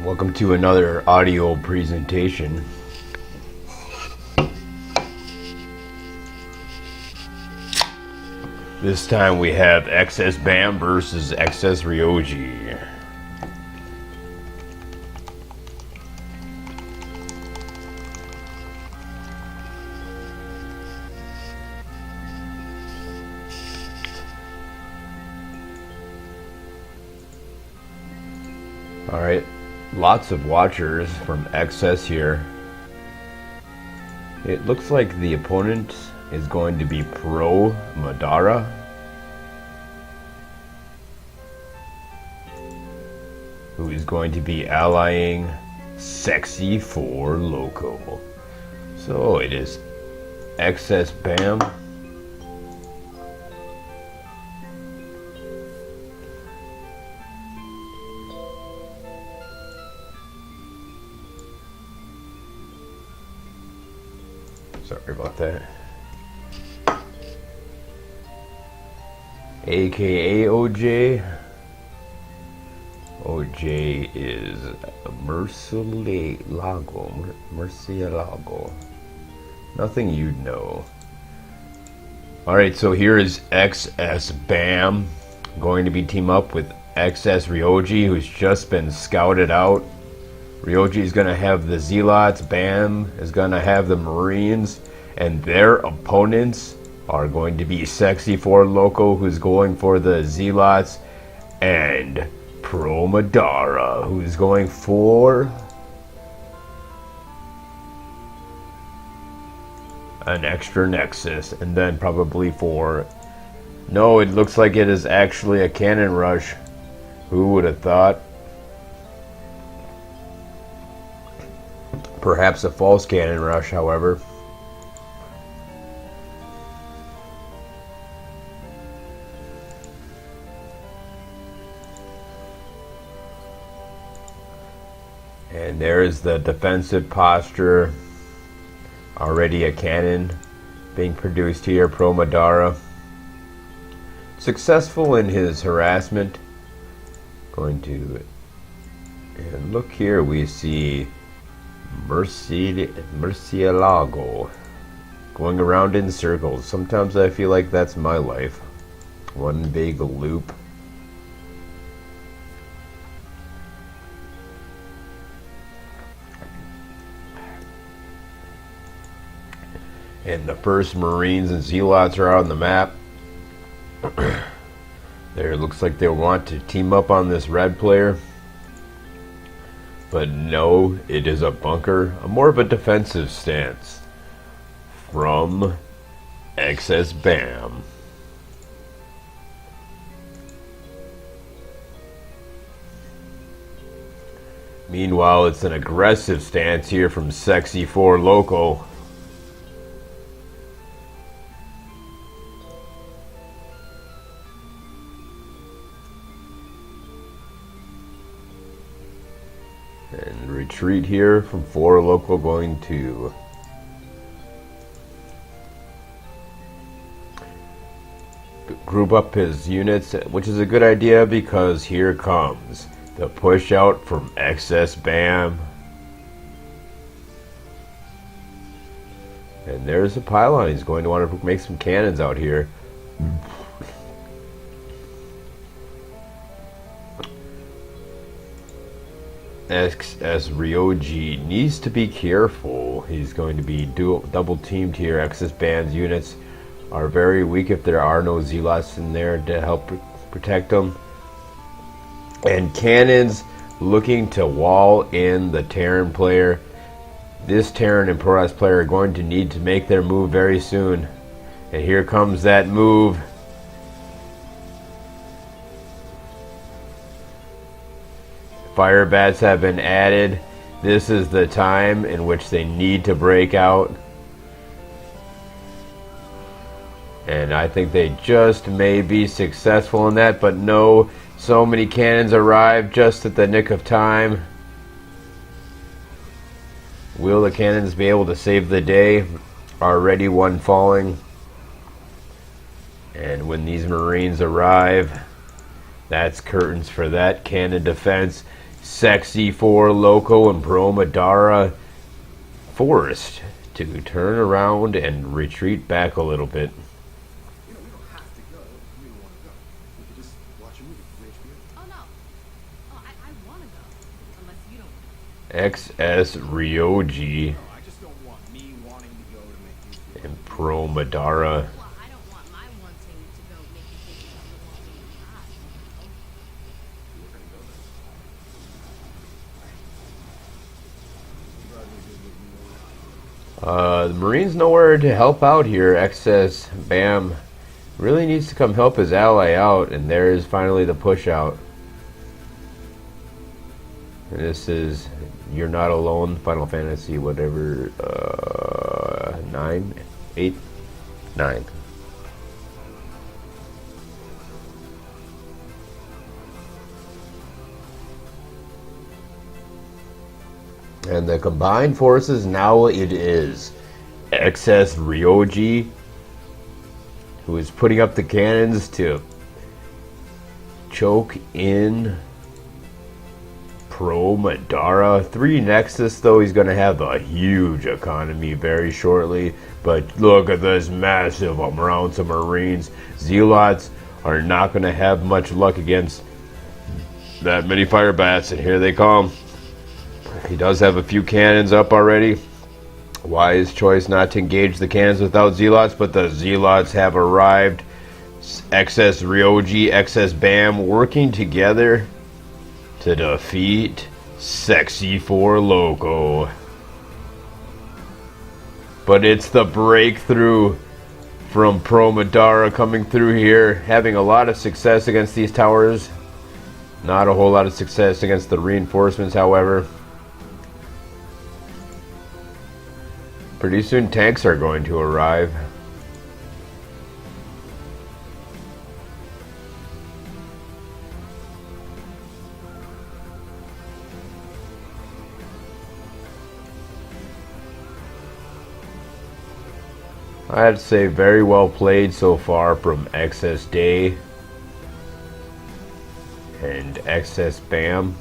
Welcome to another audio presentation. This time we have XS BAM versus XS Ryoji. Alright, lots of watchers from XS here. It looks like the opponent is going to be Pro Madara. Who is going to be allying Sexy 4 Loco. So it is XS BAM. Sorry about that. AKA OJ. OJ is Murcielago. Nothing you'd know. Alright, so here is XS BAM going to be team up with XS Ryoji, who's just been scouted out. Ryoji is going to have the Zealots, BAM is going to have the Marines, and their opponents are going to be Sexy 4 Loco, who's going for the Zealots, and Pro Madara, who's going for an extra Nexus, and then probably for... No, it looks like it is actually a Cannon Rush. Who would have thought? Perhaps a false Cannon Rush, however. And there is the defensive posture. Already a cannon being produced here, Pro Madara. Successful in his harassment. Going to... And look here, we see Murcielago going around in circles. Sometimes I feel like that's my life. One big loop. And the first Marines and Zealots are on the map. There, it looks like they want to team up on this red player. But no, it is a bunker, more of a defensive stance from XS BAM. Meanwhile, it's an aggressive stance here from Sexy 4 Loco. And retreat here from 4 Loco, going to group up his units, which is a good idea because here comes the push out from XS BAM. And there's a pylon. He's going to want to make some cannons out here. XS Ryoji needs to be careful. He's going to be double teamed here. XS BAM's units are very weak if there are no Zealots in there to help protect them. And cannons looking to wall in the Terran player. This Terran and ProRes player are going to need to make their move very soon. And here comes that move. Fire bats have been added. This is the time in which they need to break out. And I think they just may be successful in that, but no, so many cannons arrived just at the nick of time. Will the cannons be able to save the day? Already one falling. And when these Marines arrive, that's curtains for that cannon defense. Sexy for Loco and Pro Madara, forced to turn around and retreat back a little bit. XS Ryoji and Pro Madara. The Marine's nowhere to help out here. XS Bam really needs to come help his ally out, and there is finally the push out. And this is You're Not Alone, Final Fantasy, whatever, 9, 8, 9. And the combined forces, now it is XS Ryoji, who is putting up the cannons to choke in Pro Madara. 3 Nexus, though, he's going to have a huge economy very shortly. But look at this massive amounts of Marines. Zealots are not going to have much luck against that many fire bats, and here they come. He does have a few cannons up already. Wise choice not to engage the cannons without Zealots, but the Zealots have arrived. XS Ryoji, XS Bam working together to defeat Sexy for Loco. But it's the breakthrough from Pro Madara coming through here, having a lot of success against these towers. Not a whole lot of success against the reinforcements, however. Pretty soon tanks are going to arrive. I'd say very well played so far from XS Day and XS Bam,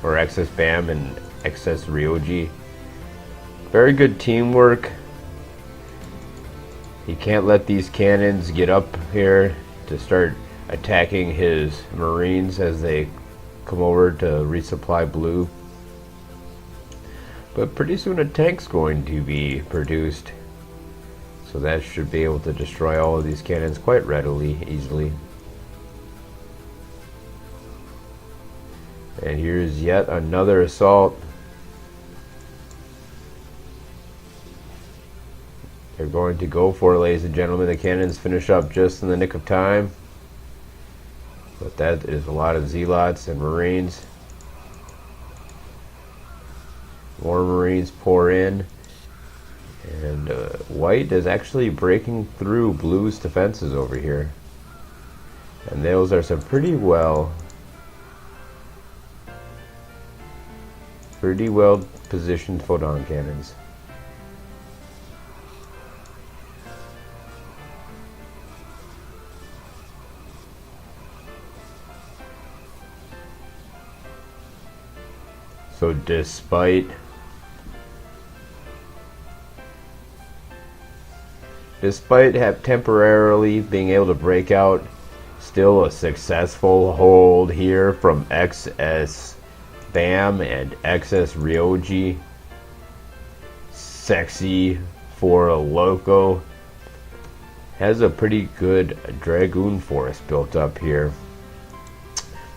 or XS Bam and XS Ryoji. Very good teamwork. He can't let these cannons get up here to start attacking his Marines as they come over to resupply blue. But pretty soon a tank's going to be produced. So that should be able to destroy all of these cannons quite readily, easily. And here's yet another assault. They're going to go for it, ladies and gentlemen. The cannons finish up just in the nick of time. But that is a lot of Zealots and Marines. More Marines pour in. And White is actually breaking through Blue's defenses over here. And those are some pretty well positioned photon cannons. So despite temporarily being able to break out, still a successful hold here from XS Bam and XS Ryoji. Sexy for Loco has a pretty good Dragoon force built up here.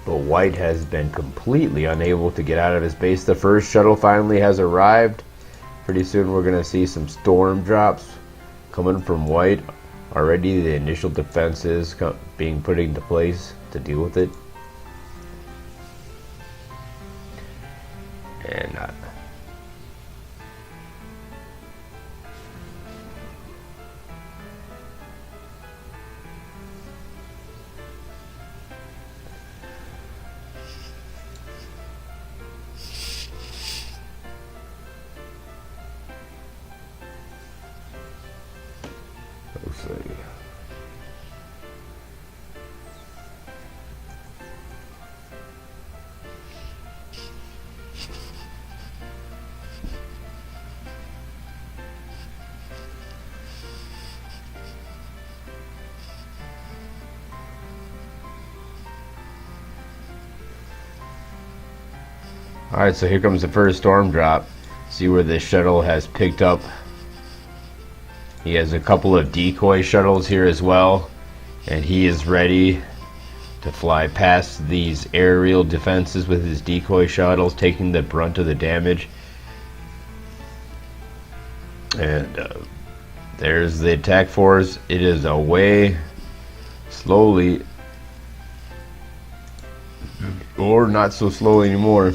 But White has been completely unable to get out of his base. The first shuttle finally has arrived. Pretty soon we're going to see some storm drops coming from White. Already the initial defenses being put into place to deal with it. And let's see. Alright, so here comes the first storm drop. See where this shuttle has picked up. He has a couple of decoy shuttles here as well, and he is ready to fly past these aerial defenses with his decoy shuttles, taking the brunt of the damage. And there's the attack force. It is away slowly, or not so slowly anymore.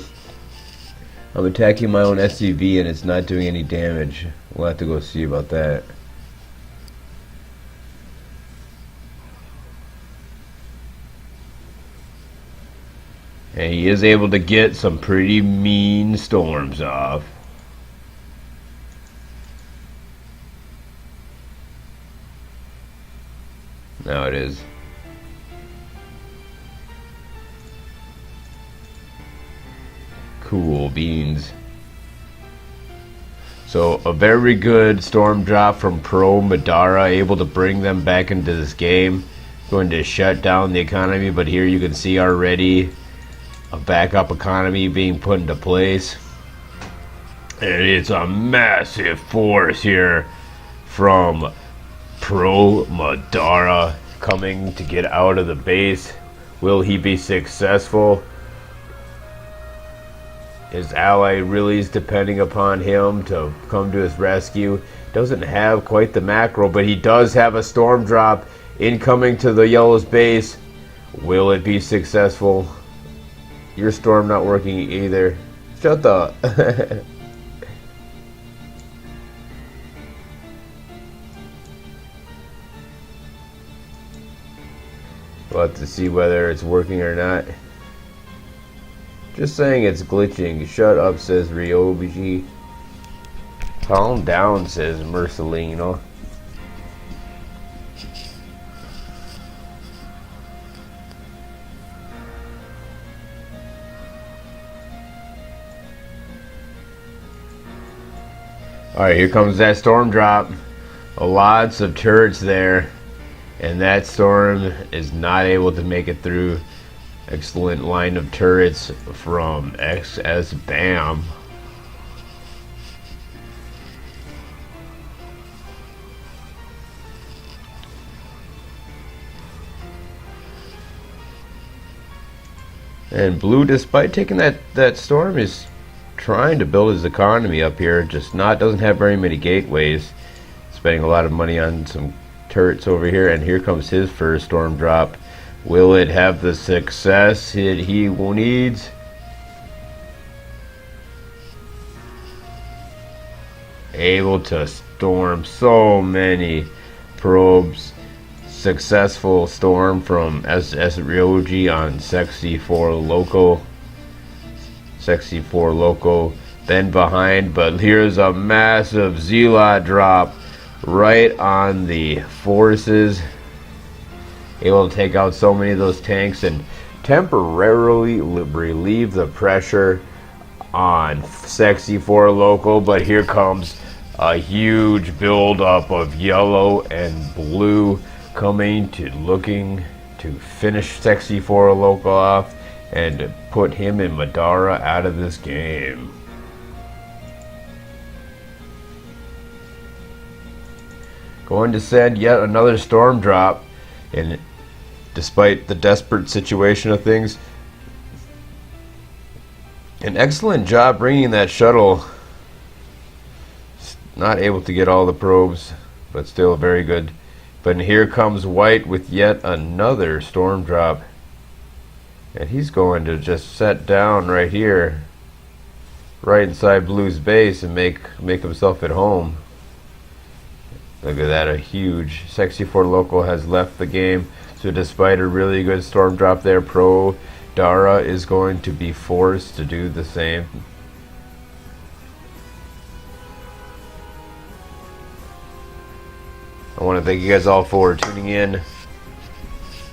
I'm attacking my own SUV and it's not doing any damage. We'll have to go see about that. And he is able to get some pretty mean storms off. Now it is. Cool beans. So a very good storm drop from Pro Madara, able to bring them back into this game. Going to shut down the economy, but here you can see already a backup economy being put into place. And it's a massive force here from Pro Madara coming to get out of the base. Will he be successful? His ally really is depending upon him to come to his rescue. Doesn't have quite the macro, but he does have a storm drop incoming to the Yellow's base. Will it be successful? Your storm not working either. Shut the... We'll have to see whether it's working or not. Just saying it's glitching. Shut up, says Ryobi. Calm down, says Mercelino. Alright, here comes that storm drop. Lots of turrets there. And that storm is not able to make it through. Excellent line of turrets from dsgsdfg. And Blue, despite taking that storm, is trying to build his economy up here. Just doesn't have very many gateways. Spending a lot of money on some turrets over here. And here comes his first storm drop. Will it have the success he needs? Able to storm so many probes. Successful storm from SS Ryoji on Sexy 4 Loco. Sexy 4 Loco. Then behind, but here's a massive Zealot drop right on the forces. Able to take out so many of those tanks and temporarily relieve the pressure on Sexy 4 Loco. But here comes a huge buildup of yellow and blue looking to finish Sexy 4 Loco off and put him and Madara out of this game. Going to send yet another storm drop. And despite the desperate situation of things, an excellent job bringing that shuttle. Not able to get all the probes, but still very good. But here comes White with yet another storm drop. And he's going to just set down right here, right inside Blue's base, and make himself at home. Look at that, a huge Sexy 4 Loco has left the game. So despite a really good storm drop there, Pro Dara is going to be forced to do the same. I want to thank you guys all for tuning in.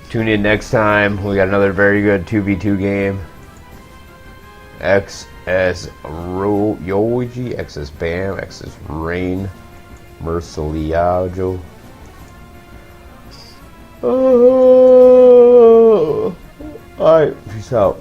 Tune in next time. We got another very good 2v2 game. XS Ryoji, XS Bam, XS Rain. Merceliajo. Oh. Alright, peace out.